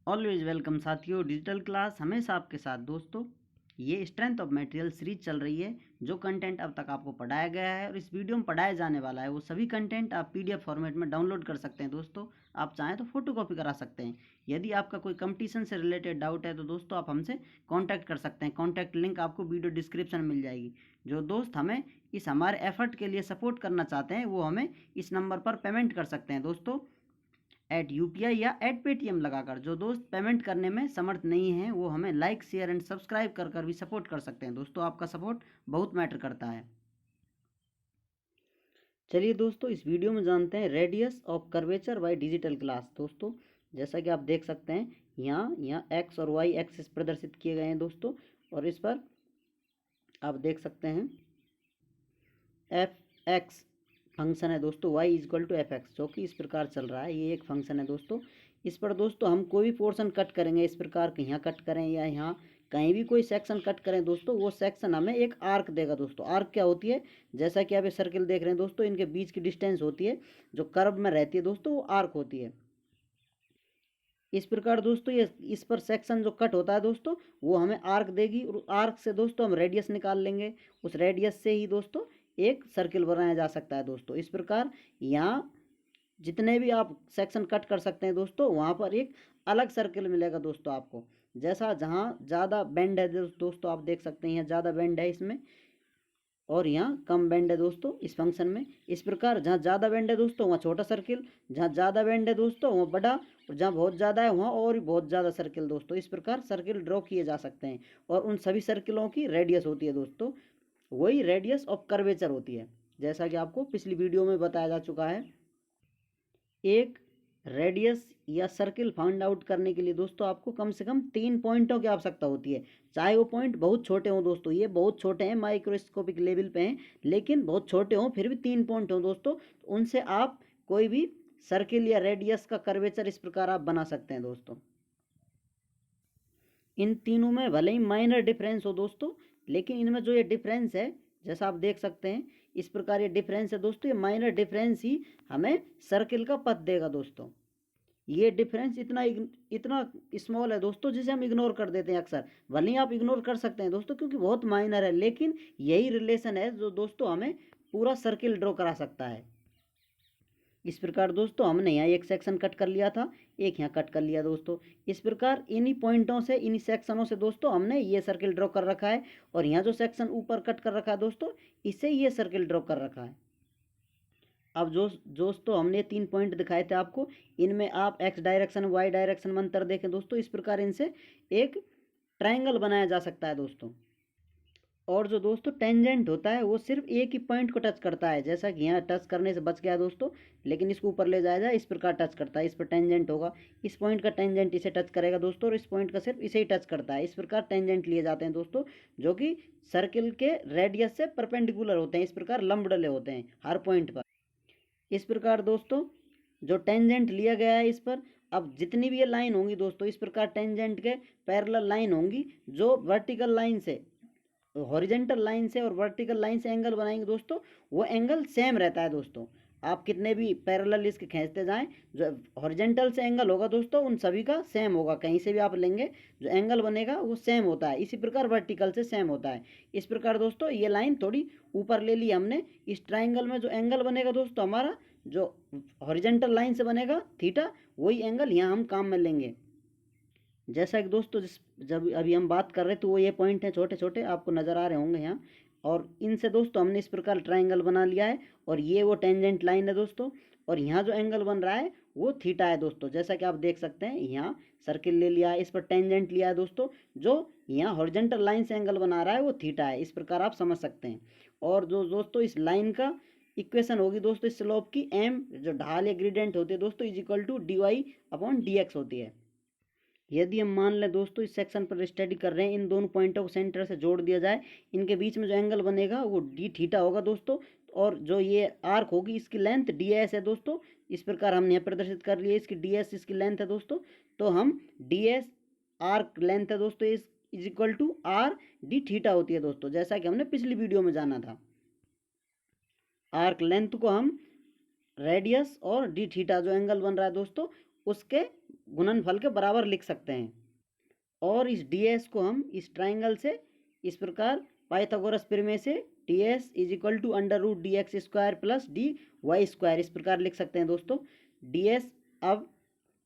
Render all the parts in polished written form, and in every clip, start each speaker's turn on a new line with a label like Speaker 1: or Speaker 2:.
Speaker 1: Always welcome साथियों, digital class हमेशा आपके साथ। दोस्तों, ये स्ट्रेंथ ऑफ मटेरियल सीरीज चल रही है। जो कंटेंट अब तक आपको पढ़ाया गया है और इस वीडियो में पढ़ाया जाने वाला है, वो सभी कंटेंट आप पीडीएफ फॉर्मेट में डाउनलोड कर सकते हैं। दोस्तों, आप चाहें तो फोटो कॉपी करा सकते हैं। यदि आपका कोई कंपटीशन से रिलेटेड डाउट है तो दोस्तों आप हमसे कॉन्टैक्ट कर सकते हैं। कॉन्टैक्ट लिंक आपको वीडियो डिस्क्रिप्शन में मिल जाएगी। जो दोस्त हमें इस हमारे एफर्ट के लिए सपोर्ट करना चाहते हैं वो हमें इस नंबर पर पेमेंट कर सकते हैं। दोस्तों, @UPI या @Paytm लगाकर। जो दोस्त पेमेंट करने में समर्थ नहीं है वो हमें लाइक, शेयर एंड सब्सक्राइब कर भी सपोर्ट कर सकते हैं। दोस्तों, आपका सपोर्ट बहुत मैटर करता है। चलिए दोस्तों, इस वीडियो में जानते हैं radius of curvature by digital glass. दोस्तों, जैसा कि आप देख सकते हैं, यहाँ एक्स और वाई एक्सिस प्रदर्शित किए गए हैं दोस्तों। और इस पर आप देख सकते हैं एफ एक्स फंक्शन है दोस्तों, y is equal to F X, जो कि इस प्रकार चल रहा है। ये एक फंक्शन है दोस्तों। इस पर दोस्तों हम कोई भी पोर्शन कट करेंगे, इस प्रकार के यहाँ कट करें या यहाँ कहीं भी कोई सेक्शन कट करें दोस्तों, वो सेक्शन हमें एक आर्क देगा। दोस्तों, आर्क क्या होती है? जैसा कि आप ये सर्किल देख रहे हैं दोस्तों, इनके बीच की डिस्टेंस होती है जो कर्व में रहती है दोस्तों, वो आर्क होती है। इस प्रकार दोस्तों ये इस पर सेक्शन जो कट होता है दोस्तों, वो हमें आर्क देगी। और आर्क से दोस्तों हम रेडियस निकाल लेंगे। उस रेडियस से ही दोस्तों एक सर्किल बनाया जा सकता है दोस्तों। इस प्रकार यहाँ जितने भी आप सेक्शन कट कर सकते हैं दोस्तों, वहाँ पर एक अलग सर्किल मिलेगा दोस्तों आपको। जैसा जहाँ ज़्यादा बेंड है दोस्तों, आप देख सकते हैं यहाँ ज़्यादा बेंड है इसमें, और यहाँ कम बेंड है दोस्तों इस फंक्शन में। इस प्रकार जहाँ ज़्यादा बेंड है दोस्तों वहाँ छोटा सर्किल, जहाँ ज़्यादा बेंड है दोस्तों वहाँ बड़ा, और जहाँ बहुत ज़्यादा है वहाँ और भी बहुत ज़्यादा सर्किल दोस्तों। इस प्रकार सर्किल ड्रॉ किए जा सकते हैं, और उन सभी सर्किलों की रेडियस होती है दोस्तों, वही रेडियस ऑफ कर्वेचर होती है। जैसा कि आपको पिछली वीडियो में बताया जा चुका है। एक रेडियस या सर्किल फाइंड आउट करने के लिए दोस्तों आपको कम से कम 3 पॉइंटों की आवश्यकता होती है। चाहे वो पॉइंट बहुत छोटे हों दोस्तों, ये बहुत छोटे हैं, माइक्रोस्कोपिक लेवल पे हैं, लेकिन बहुत छोटे हों फिर भी 3 पॉइंट हों दोस्तों, उनसे आप कोई भी सर्किल या रेडियस का कर्वेचर इस प्रकार आप बना सकते हैं दोस्तों। इन तीनों में भले ही माइनर डिफरेंस हो दोस्तों, लेकिन इनमें जो ये डिफरेंस है, जैसा आप देख सकते हैं इस प्रकार ये डिफरेंस है दोस्तों, ये माइनर डिफरेंस ही हमें सर्किल का पथ देगा दोस्तों। ये डिफरेंस इतना स्मॉल है दोस्तों, जिसे हम इग्नोर कर देते हैं अक्सर। भले ही आप इग्नोर कर सकते हैं दोस्तों क्योंकि बहुत माइनर है, लेकिन यही रिलेशन है जो दोस्तों हमें पूरा सर्किल ड्रॉ करा सकता है। इस प्रकार दोस्तों हमने यहाँ एक सेक्शन कट कर लिया था, एक यहाँ कट कर लिया दोस्तों। इस प्रकार इन्हीं पॉइंटों से, इन्हीं सेक्शनों से दोस्तों हमने ये सर्किल ड्रॉ कर रखा है, और यहाँ जो सेक्शन ऊपर कट कर रखा है दोस्तों, इससे ये सर्किल ड्रॉ कर रखा है। अब दोस्तों हमने 3 पॉइंट दिखाए थे आपको, इनमें आप एक्स डायरेक्शन वाई डायरेक्शन में अंतर देखें दोस्तों। इस प्रकार इनसे एक ट्रायंगल बनाया जा सकता है दोस्तों। और जो दोस्तों टेंजेंट होता है वो सिर्फ एक ही पॉइंट को टच करता है, जैसा कि यहाँ टच करने से बच गया दोस्तों, लेकिन इसको ऊपर ले जाया जाए इस प्रकार टच करता है, इस पर टेंजेंट होगा। इस पॉइंट का टेंजेंट इसे टच करेगा दोस्तों, और इस पॉइंट का सिर्फ इसे ही टच करता है। इस प्रकार टेंजेंट लिए जाते हैं दोस्तों, जो कि सर्किल के रेडियस से परपेंडिकुलर होते हैं, इस प्रकार लंबडले होते हैं हर पॉइंट पर। इस प्रकार दोस्तों जो टेंजेंट लिया गया है इस पर, अब जितनी भी ये लाइन होंगी दोस्तों, इस प्रकार टेंजेंट के पैरेलल लाइन होंगी जो वर्टिकल लाइन से, हॉरिजेंटल लाइन से और वर्टिकल लाइन से एंगल बनाएंगे दोस्तों, वो एंगल सेम रहता है दोस्तों। आप कितने भी पैरेलल इसके खींचते जाएं, जो हॉरिजेंटल से एंगल होगा दोस्तों उन सभी का सेम होगा, कहीं से भी आप लेंगे जो एंगल बनेगा वो सेम होता है। इसी प्रकार वर्टिकल से सेम होता है। इस प्रकार दोस्तों ये लाइन थोड़ी ऊपर ले ली हमने। इस ट्राइंगल में जो एंगल बनेगा दोस्तों हमारा, जो हॉरिजेंटल लाइन से बनेगा थीटा, वही एंगल यहाँ हम काम में लेंगे। जैसा कि दोस्तों जब अभी हम बात कर रहे थे तो वो ये पॉइंट हैं छोटे छोटे, आपको नज़र आ रहे होंगे यहाँ, और इनसे दोस्तों हमने इस प्रकार ट्रायंगल बना लिया है, और ये वो टेंजेंट लाइन है दोस्तों, और यहाँ जो एंगल बन रहा है वो थीटा है दोस्तों। जैसा कि आप देख सकते हैं यहाँ सर्किल ले लिया है, इस पर टेंजेंट लिया है दोस्तों, जो यहाँ हॉरिजेंटल लाइन से एंगल बना रहा है वो थीटा है। इस प्रकार आप समझ सकते हैं। और जो दोस्तों इस लाइन का इक्वेशन होगी दोस्तों इस स्लोप की, एम जो ढाल या ग्रेडियंट होती है दोस्तों, इज इक्वल टू dy/dx होती है। यदि हम मान लें दोस्तों इस सेक्शन पर स्टडी कर रहे हैं, इन दोनों पॉइंटों को सेंटर से जोड़ दिया जाए, इनके बीच में जो एंगल बनेगा वो डी थीटा होगा दोस्तों, और जो ये आर्क होगी इसकी लेंथ डी एस है दोस्तों। इस प्रकार हमने यहाँ प्रदर्शित कर लिया, इसकी डी एस इसकी लेंथ है दोस्तों, तो हम डी एस आर्क लेंथ है दोस्तों is equal to R D theta होती है दोस्तों, जैसा कि हमने पिछली वीडियो में जाना था। आर्क लेंथ को हम रेडियस और डी थीटा जो एंगल बन रहा है दोस्तों उसके गुणनफल के बराबर लिख सकते हैं। और इस ds को हम इस ट्राइंगल से इस प्रकार पाइथागोरस प्रमेय से ds is equal to under root D X square plus D Y square इस प्रकार लिख सकते हैं दोस्तों। ds अब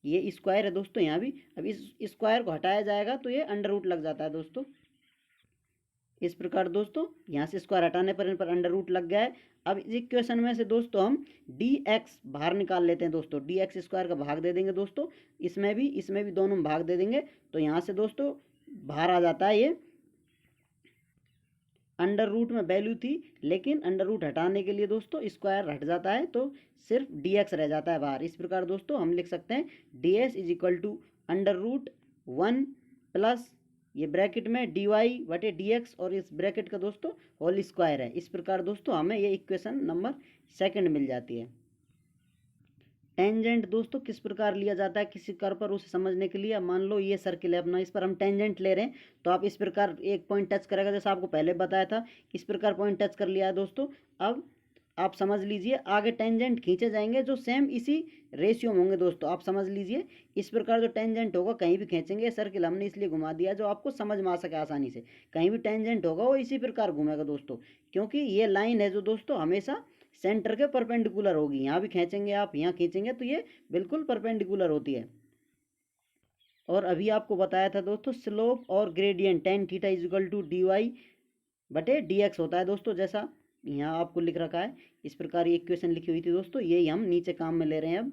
Speaker 1: ये स्क्वायर है दोस्तों यहाँ भी, अब इस स्क्वायर को हटाया जाएगा तो ये अंडर रूट लग जाता है दोस्तों। इस प्रकार दोस्तों यहाँ से स्क्वायर हटाने पर इन पर अंडर रूट लग गया है। अब इस इक्वेशन में से दोस्तों हम डी एक्स बाहर निकाल लेते हैं दोस्तों। डी एक्स स्क्वायर का भाग दे देंगे दोस्तों, इसमें भी दोनों में भाग दे देंगे। तो यहाँ से दोस्तों बाहर आ जाता है, ये अंडर रूट में वैल्यू थी लेकिन अंडर रूट हटाने के लिए दोस्तों स्क्वायर हट जाता है तो सिर्फ डी एक्स रह जाता है बाहर। इस प्रकार दोस्तों हम लिख सकते हैं D S is equal to under root 1 plus ये ब्रैकेट में डी वाई बटे डी एक्स और इस ब्रैकेट का दोस्तों होल स्क्वायर है। इस प्रकार दोस्तों हमें ये इक्वेशन नंबर 2 मिल जाती है। टेंजेंट दोस्तों किस प्रकार लिया जाता है किसी कर्व पर, उसे समझने के लिए अब मान लो ये सर्किल है अपना, इस पर हम टेंजेंट ले रहे हैं तो आप इस प्रकार एक पॉइंट टच करेगा, जैसा आपको पहले बताया था इस प्रकार पॉइंट टच कर लिया है दोस्तों। अब आप समझ लीजिए आगे टेंजेंट खींचे जाएंगे जो सेम इसी रेशियो में होंगे दोस्तों। आप समझ लीजिए इस प्रकार जो टेंजेंट होगा कहीं भी खींचेंगे, सर्किल हमने इसलिए घुमा दिया जो आपको समझ में आ सके आसानी से। कहीं भी टेंजेंट होगा वो इसी प्रकार घूमेगा दोस्तों, क्योंकि ये लाइन है जो दोस्तों हमेशा सेंटर के परपेंडिकुलर होगी। यहाँ भी खींचेंगे आप, यहाँ खींचेंगे तो ये बिल्कुल परपेंडिकुलर होती है। और अभी आपको बताया था दोस्तों स्लोप और gradient tan theta is equal to D Y बटे डी एक्स होता है दोस्तों, जैसा यहाँ आपको लिख रखा है। इस प्रकार ये इक्वेशन लिखी हुई थी दोस्तों, यही हम नीचे काम में ले रहे हैं।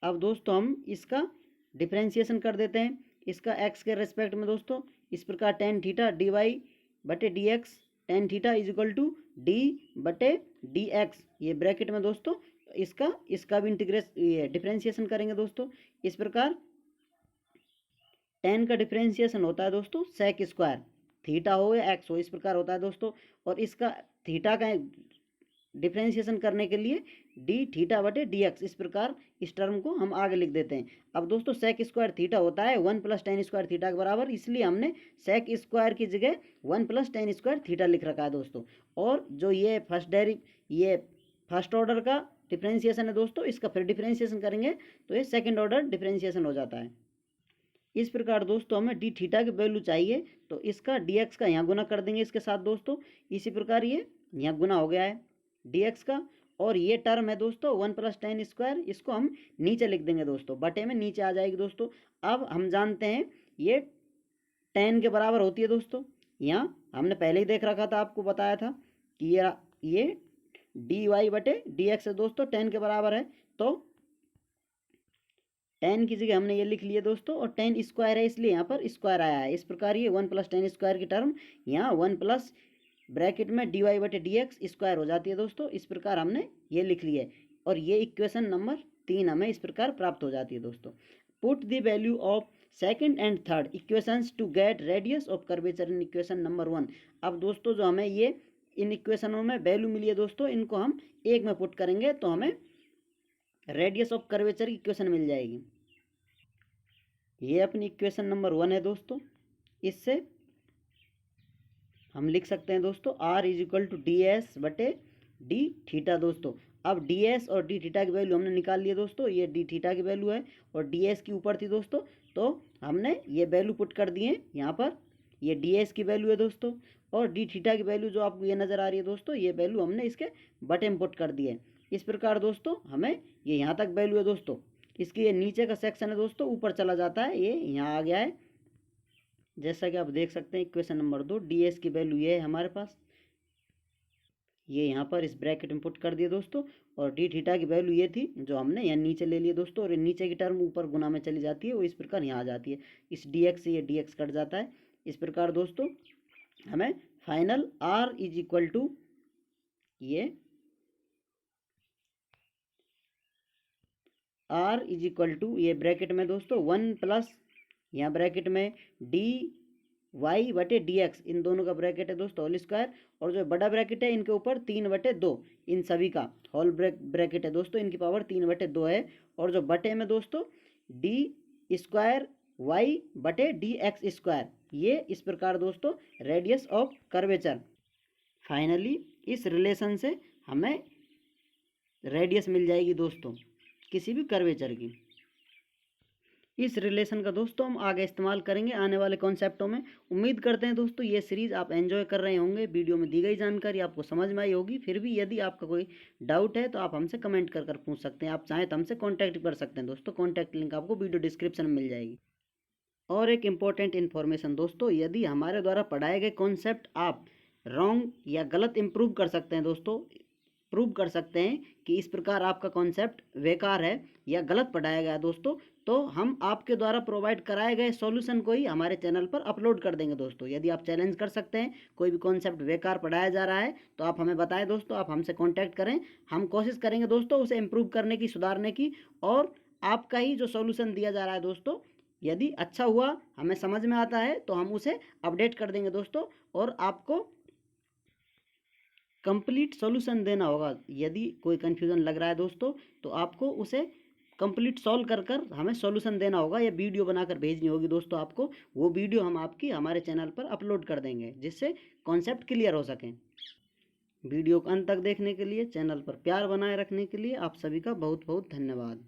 Speaker 1: अब दोस्तों हम इसका डिफ्रेंशिएशन कर देते हैं, इसका एक्स के रेस्पेक्ट में दोस्तों। इस प्रकार टेन थीटा डी वाई बटे D X tan theta is equal to D बटे डी एक्स, ये ब्रैकेट में दोस्तों इसका भी ये डिफ्रेंशिएशन करेंगे दोस्तों। इस प्रकार टेन का डिफ्रेंशिएशन होता है दोस्तों सेक स्क्वायर, थीटा हो या एक्स हो इस प्रकार होता है दोस्तों। और इसका थीटा का डिफ्रेंशिएशन करने के लिए डी थीटा बटे डी एक्स, इस प्रकार इस टर्म को हम आगे लिख देते हैं। अब दोस्तों सेक स्क्वायर थीटा होता है 1 प्लस टेन स्क्वायर थीटा के बराबर, इसलिए हमने सेक स्क्वायर की जगह 1 प्लस टेन स्क्वायर थीटा लिख रखा है दोस्तों। और जो ये फर्स्ट ऑर्डर का डिफ्रेंशिएशन है दोस्तों, इसका फिर डिफ्रेंशिएशन करेंगे तो ये सेकेंड ऑर्डर डिफ्रेंशिएशन हो जाता है। इस प्रकार दोस्तों हमें डी थीटा की वैल्यू चाहिए तो इसका डी एक्स का यहाँ गुना कर देंगे इसके साथ दोस्तों। इसी प्रकार ये यहाँ गुना हो गया है डी एक्स का, और ये टर्म है दोस्तों 1 प्लस टेन स्क्वायर, इसको हम नीचे लिख देंगे दोस्तों, बटे में नीचे आ जाएगी दोस्तों। अब हम जानते हैं ये 10 के बराबर होती है दोस्तों। यहाँ हमने पहले ही देख रखा था, आपको बताया था कि ये डी वाई बटे डी एक्स है दोस्तों 10 के बराबर है। तो 10 की जगह हमने ये लिख लिया दोस्तों, और 10 स्क्वायर है इसलिए यहाँ पर स्क्वायर आया है। इस प्रकार ये 1 प्लस टेन स्क्वायर की टर्म यहाँ 1 प्लस ब्रैकेट में डी वाई बटे डी एक्स स्क्वायर हो जाती है दोस्तों। इस प्रकार हमने ये लिख लिया है, और ये इक्वेशन नंबर 3 हमें इस प्रकार प्राप्त हो जाती है दोस्तों। Put the value of second and third equations to get radius of curvature in equation number 1। अब दोस्तों जो हमें ये इन इक्वेशनों में वैल्यू मिली है दोस्तों, इनको हम एक में पुट करेंगे तो हमें रेडियस ऑफ कर्वेचर की इक्वेशन मिल जाएगी। ये अपनी इक्वेशन नंबर 1 है दोस्तों। इससे हम लिख सकते हैं दोस्तों R is equal to D S बटे डी थीटा दोस्तों। अब डी एस और डी थीटा की वैल्यू हमने निकाल लिया दोस्तों, ये डी थीटा की वैल्यू है और डी एस की ऊपर थी दोस्तों, तो हमने ये वैल्यू पुट कर दिए यहाँ पर। ये डी एस की वैल्यू है दोस्तों, और डी थीटा की वैल्यू जो आपको ये नज़र आ रही है दोस्तों, ये वैल्यू हमने इसके बटे में पुट कर दी है। इस प्रकार दोस्तों हमें ये यहाँ तक वैल्यू है दोस्तों, इसकी ये नीचे का सेक्शन है दोस्तों ऊपर चला जाता है, ये यहाँ आ गया है। जैसा कि आप देख सकते हैं इक्वेशन नंबर 2 डी एस की वैल्यू ये है हमारे पास, ये यहाँ पर इस ब्रैकेट में पुट कर दिए दोस्तों। और डी थीटा की वैल्यू ये थी जो हमने यहाँ नीचे ले लिए दोस्तों, और नीचे की टर्म ऊपर गुना में चली जाती है, वो इस प्रकार यहाँ आ जाती है। इस डी एक्स से ये डी एक्स कट जाता है। इस प्रकार दोस्तों हमें final R is equal to ये आर इज इक्वल टू ये ब्रैकेट में दोस्तों 1 प्लस यहाँ ब्रैकेट में डी वाई बटे डी एक्स, इन दोनों का ब्रैकेट है दोस्तों होल स्क्वायर, और जो बड़ा ब्रैकेट है इनके ऊपर 3/2, इन सभी का होल ब्रैकेट है दोस्तों, इनकी पावर 3/2 है। और जो बटे में दोस्तों डी स्क्वायर वाई बटे डी एक्स स्क्वायर, ये इस प्रकार दोस्तों रेडियस ऑफ कर्वेचर। फाइनली इस रिलेशन से हमें रेडियस मिल जाएगी दोस्तों किसी भी कर्वेचर की। इस रिलेशन का दोस्तों हम आगे इस्तेमाल करेंगे आने वाले कॉन्सेप्टों में। उम्मीद करते हैं दोस्तों ये सीरीज़ आप एंजॉय कर रहे होंगे, वीडियो में दी गई जानकारी आपको समझ में आई होगी। फिर भी यदि आपका कोई डाउट है तो आप हमसे कमेंट कर कर पूछ सकते हैं, आप चाहें तो हमसे कॉन्टैक्ट कर सकते हैं दोस्तों। कॉन्टैक्ट लिंक आपको वीडियो डिस्क्रिप्शन में मिल जाएगी। और एक इम्पॉर्टेंट इन्फॉर्मेशन दोस्तों, यदि हमारे द्वारा पढ़ाए गए कॉन्सेप्ट आप रॉन्ग या गलत इम्प्रूव कर सकते हैं दोस्तों, प्रूव कर सकते हैं कि इस प्रकार आपका कॉन्सेप्ट बेकार है या गलत पढ़ाया गया दोस्तों, तो हम आपके द्वारा प्रोवाइड कराए गए सॉल्यूशन को ही हमारे चैनल पर अपलोड कर देंगे दोस्तों। यदि आप चैलेंज कर सकते हैं कोई भी कॉन्सेप्ट बेकार पढ़ाया जा रहा है तो आप हमें बताएं दोस्तों, आप हमसे कॉन्टैक्ट करें। हम कोशिश करेंगे दोस्तों उसे इम्प्रूव करने की, सुधारने की, और आपका ही जो सॉल्यूशन दिया जा रहा है दोस्तों यदि अच्छा हुआ, हमें समझ में आता है तो हम उसे अपडेट कर देंगे दोस्तों, और आपको कंप्लीट सॉल्यूशन देना होगा। यदि कोई कन्फ्यूज़न लग रहा है दोस्तों तो आपको उसे कंप्लीट सॉल्व कर कर हमें सॉल्यूशन देना होगा, या वीडियो बनाकर भेजनी होगी दोस्तों आपको। वो वीडियो हम आपकी हमारे चैनल पर अपलोड कर देंगे जिससे कॉन्सेप्ट क्लियर हो सकें। वीडियो को अंत तक देखने के लिए, चैनल पर प्यार बनाए रखने के लिए आप सभी का बहुत बहुत धन्यवाद।